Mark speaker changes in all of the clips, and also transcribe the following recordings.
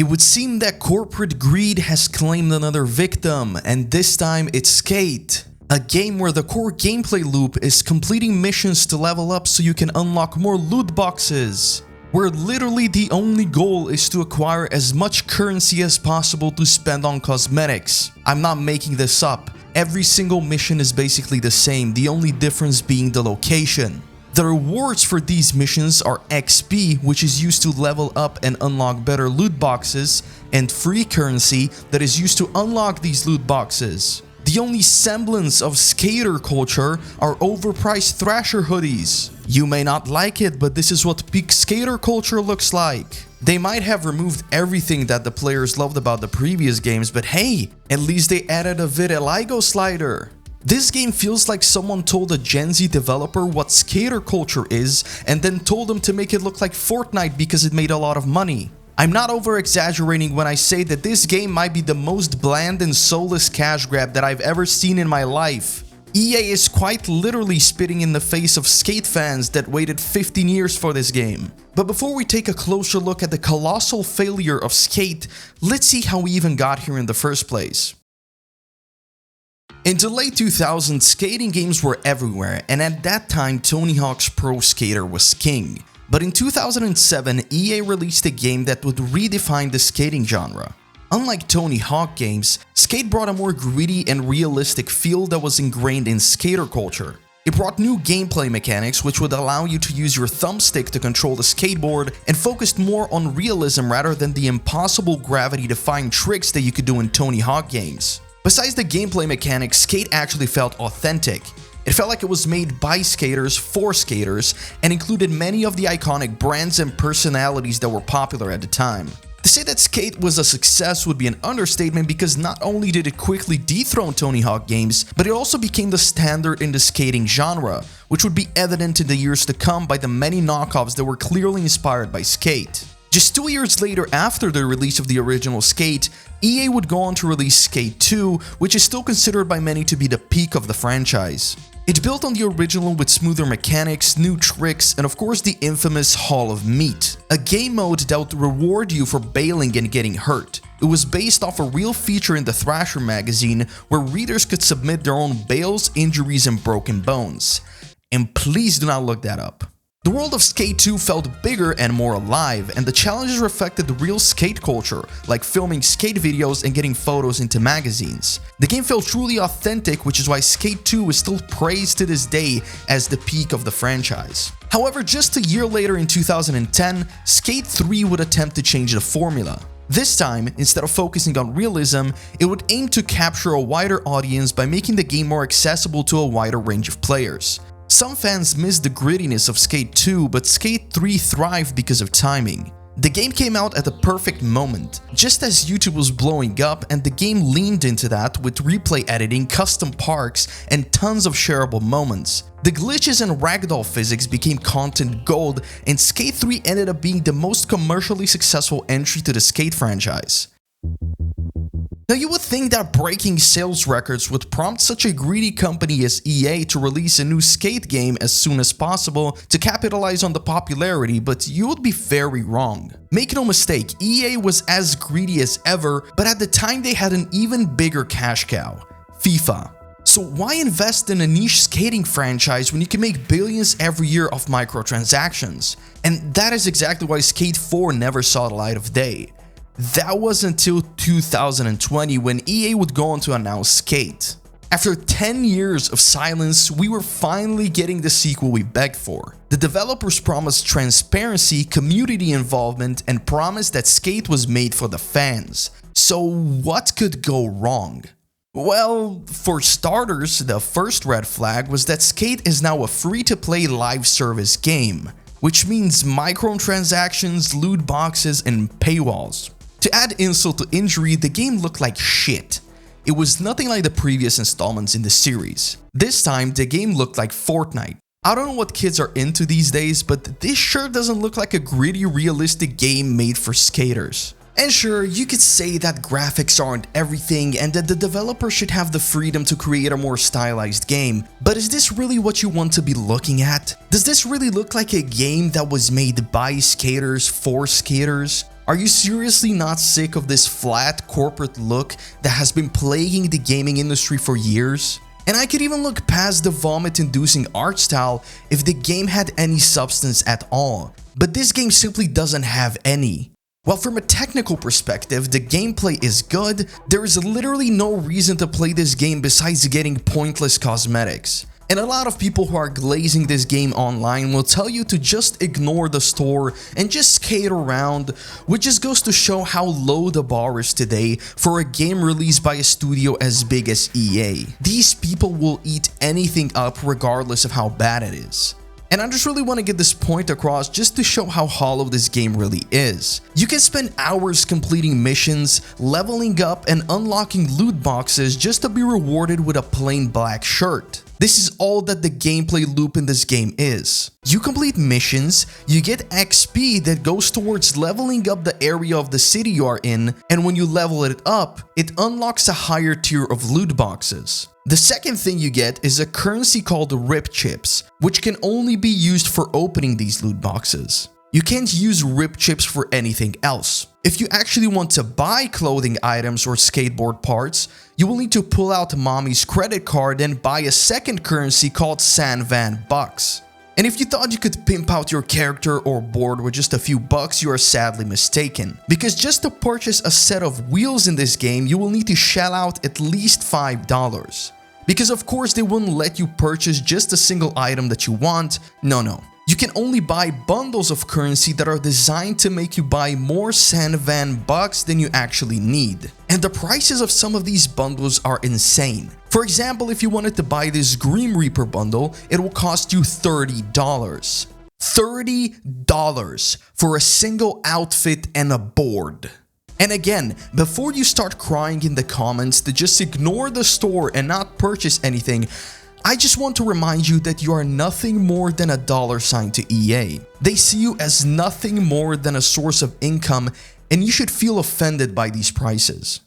Speaker 1: It would seem that corporate greed has claimed another victim, and this time it's Skate. A game where the core gameplay loop is completing missions to level up so you can unlock more loot boxes, where literally the only goal is to acquire as much currency as possible to spend on cosmetics. I'm not making this up. Every single mission is basically the same, the only difference being the location. The rewards for these missions are XP, which is used to level up and unlock better loot boxes, and free currency that is used to unlock these loot boxes. The only semblance of skater culture are overpriced Thrasher hoodies. You may not like it, but this is what peak skater culture looks like. They might have removed everything that the players loved about the previous games, but hey, at least they added a vitiligo slider. This game feels like someone told a Gen Z developer what skater culture is and then told them to make it look like Fortnite because it made a lot of money. I'm not over-exaggerating when I say that this game might be the most bland and soulless cash grab that I've ever seen in my life. EA is quite literally spitting in the face of Skate fans that waited 15 years for this game. But before we take a closer look at the colossal failure of Skate, let's see how we even got here in the first place. In the late 2000s, skating games were everywhere, and at that time Tony Hawk's Pro Skater was king. But in 2007, EA released a game that would redefine the skating genre. Unlike Tony Hawk games, Skate brought a more gritty and realistic feel that was ingrained in skater culture. It brought new gameplay mechanics which would allow you to use your thumbstick to control the skateboard and focused more on realism rather than the impossible gravity-defying tricks that you could do in Tony Hawk games. Besides the gameplay mechanics, Skate actually felt authentic. It felt like it was made by skaters for skaters and included many of the iconic brands and personalities that were popular at the time. To say that Skate was a success would be an understatement because not only did it quickly dethrone Tony Hawk games, but it also became the standard in the skating genre, which would be evident in the years to come by the many knockoffs that were clearly inspired by Skate. Just 2 years later after the release of the original Skate, EA would go on to release Skate 2, which is still considered by many to be the peak of the franchise. It built on the original with smoother mechanics, new tricks, and of course the infamous Hall of Meat, a game mode that would reward you for bailing and getting hurt. It was based off a real feature in the Thrasher magazine where readers could submit their own bails, injuries, and broken bones. And please do not look that up. The world of Skate 2 felt bigger and more alive, and the challenges reflected the real skate culture, like filming skate videos and getting photos into magazines. The game felt truly authentic, which is why Skate 2 is still praised to this day as the peak of the franchise. However, just a year later in 2010, Skate 3 would attempt to change the formula. This time, instead of focusing on realism, it would aim to capture a wider audience by making the game more accessible to a wider range of players. Some fans missed the grittiness of Skate 2, but Skate 3 thrived because of timing. The game came out at the perfect moment, just as YouTube was blowing up, and the game leaned into that with replay editing, custom parks, and tons of shareable moments. The glitches and ragdoll physics became content gold, and Skate 3 ended up being the most commercially successful entry to the Skate franchise. Now you would think that breaking sales records would prompt such a greedy company as EA to release a new Skate game as soon as possible to capitalize on the popularity, but you would be very wrong. Make no mistake, EA was as greedy as ever, but at the time they had an even bigger cash cow: FIFA. So why invest in a niche skating franchise when you can make billions every year off microtransactions? And that is exactly why Skate 4 never saw the light of day. That was until 2020 when EA would go on to announce Skate. After 10 years of silence, we were finally getting the sequel we begged for. The developers promised transparency, community involvement, and promised that Skate was made for the fans. So what could go wrong? Well, for starters, the first red flag was that Skate is now a free-to-play live service game, which means microtransactions, loot boxes, and paywalls. To add insult to injury, the game looked like shit. It was nothing like the previous installments in the series. This time, the game looked like Fortnite. I don't know what kids are into these days, but this sure doesn't look like a gritty, realistic game made for skaters. And sure, you could say that graphics aren't everything and that the developer should have the freedom to create a more stylized game, but is this really what you want to be looking at? Does this really look like a game that was made by skaters for skaters? Are you seriously not sick of this flat corporate look that has been plaguing the gaming industry for years? And I could even look past the vomit-inducing art style if the game had any substance at all, but this game simply doesn't have any. While from a technical perspective, the gameplay is good, there is literally no reason to play this game besides getting pointless cosmetics. And a lot of people who are glazing this game online will tell you to just ignore the store and just skate around, which just goes to show how low the bar is today for a game released by a studio as big as EA. These people will eat anything up regardless of how bad it is. And I just really want to get this point across just to show how hollow this game really is. You can spend hours completing missions, leveling up, and unlocking loot boxes just to be rewarded with a plain black shirt. This is all that the gameplay loop in this game is. You complete missions, you get XP that goes towards leveling up the area of the city you are in, and when you level it up, it unlocks a higher tier of loot boxes. The second thing you get is a currency called RIP chips, which can only be used for opening these loot boxes. You can't use RIP chips for anything else. If you actually want to buy clothing items or skateboard parts, you will need to pull out mommy's credit card and buy a second currency called San Van Bucks. And if you thought you could pimp out your character or board with just a few bucks, you are sadly mistaken. Because just to purchase a set of wheels in this game, you will need to shell out at least $5. Because of course they wouldn't let you purchase just a single item that you want, no. You can only buy bundles of currency that are designed to make you buy more San Van Bucks than you actually need. And the prices of some of these bundles are insane. For example, if you wanted to buy this Grim Reaper bundle, it will cost you $30. $30 for a single outfit and a board. And again, before you start crying in the comments to just ignore the store and not purchase anything, I just want to remind you that you are nothing more than a dollar sign to EA. They see you as nothing more than a source of income, and you should feel offended by these prices.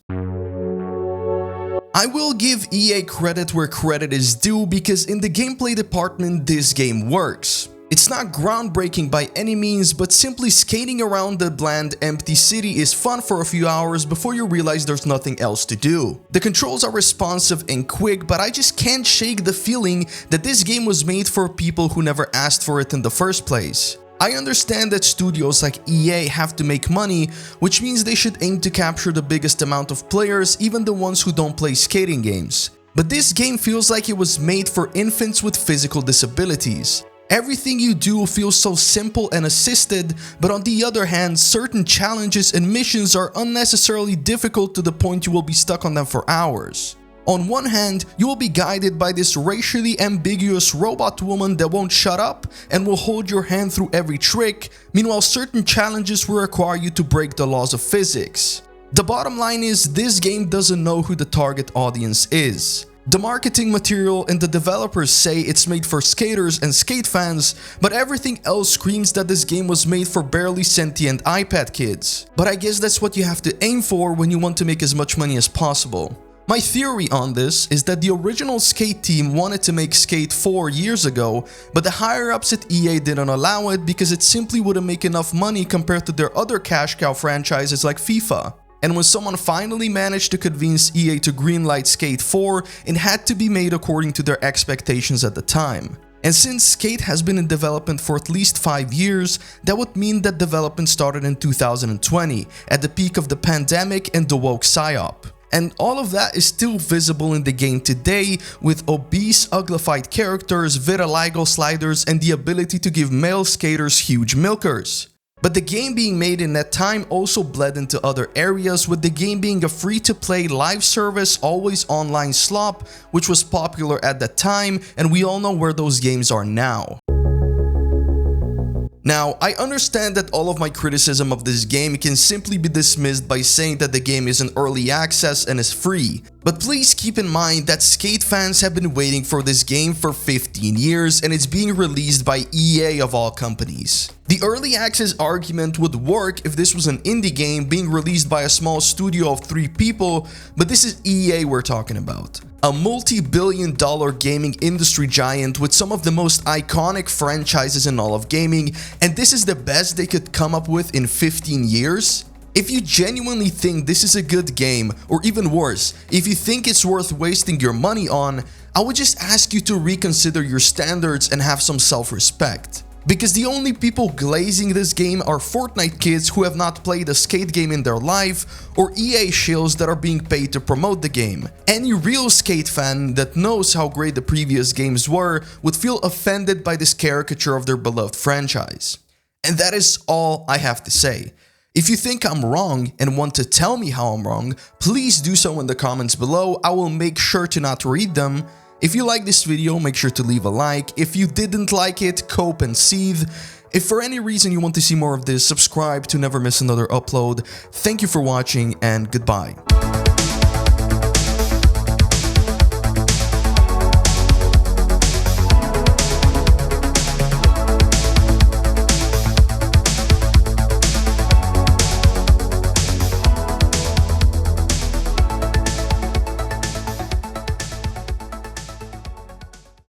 Speaker 1: I will give EA credit where credit is due because in the gameplay department this game works. It's not groundbreaking by any means, but simply skating around the bland, empty city is fun for a few hours before you realize there's nothing else to do. The controls are responsive and quick, but I just can't shake the feeling that this game was made for people who never asked for it in the first place. I understand that studios like EA have to make money, which means they should aim to capture the biggest amount of players, even the ones who don't play skating games. But this game feels like it was made for infants with physical disabilities. Everything you do feels so simple and assisted, but on the other hand, certain challenges and missions are unnecessarily difficult to the point you will be stuck on them for hours. On one hand, you will be guided by this racially ambiguous robot woman that won't shut up and will hold your hand through every trick, meanwhile certain challenges will require you to break the laws of physics. The bottom line is, this game doesn't know who the target audience is. The marketing material and the developers say it's made for skaters and skate fans, but everything else screams that this game was made for barely sentient iPad kids. But I guess that's what you have to aim for when you want to make as much money as possible. My theory on this is that the original Skate team wanted to make Skate 4 years ago, but the higher-ups at EA didn't allow it because it simply wouldn't make enough money compared to their other cash cow franchises like FIFA. And when someone finally managed to convince EA to greenlight Skate 4, it had to be made according to their expectations at the time. And since Skate has been in development for at least 5 years, that would mean that development started in 2020, at the peak of the pandemic and the woke psyop. And all of that is still visible in the game today, with obese, uglified characters, vitiligo sliders, and the ability to give male skaters huge milkers. But the game being made in that time also bled into other areas, with the game being a free-to-play live service, always online slop, which was popular at that time, and we all know where those games are now. Now, I understand that all of my criticism of this game can simply be dismissed by saying that the game is in early access and is free. But please keep in mind that Skate fans have been waiting for this game for 15 years and it's being released by EA of all companies. The early access argument would work if this was an indie game being released by a small studio of 3 people, but this is EA we're talking about. A multi-billion-dollar gaming industry giant with some of the most iconic franchises in all of gaming, and this is the best they could come up with in 15 years? If you genuinely think this is a good game, or even worse, if you think it's worth wasting your money on, I would just ask you to reconsider your standards and have some self-respect. Because the only people glazing this game are Fortnite kids who have not played a skate game in their life, or EA shills that are being paid to promote the game. Any real skate fan that knows how great the previous games were would feel offended by this caricature of their beloved franchise. And that is all I have to say. If you think I'm wrong and want to tell me how I'm wrong, please do so in the comments below. I will make sure to not read them. If you like this video, make sure to leave a like. If you didn't like it, cope and seethe. If for any reason you want to see more of this, subscribe to never miss another upload. Thank you for watching and goodbye.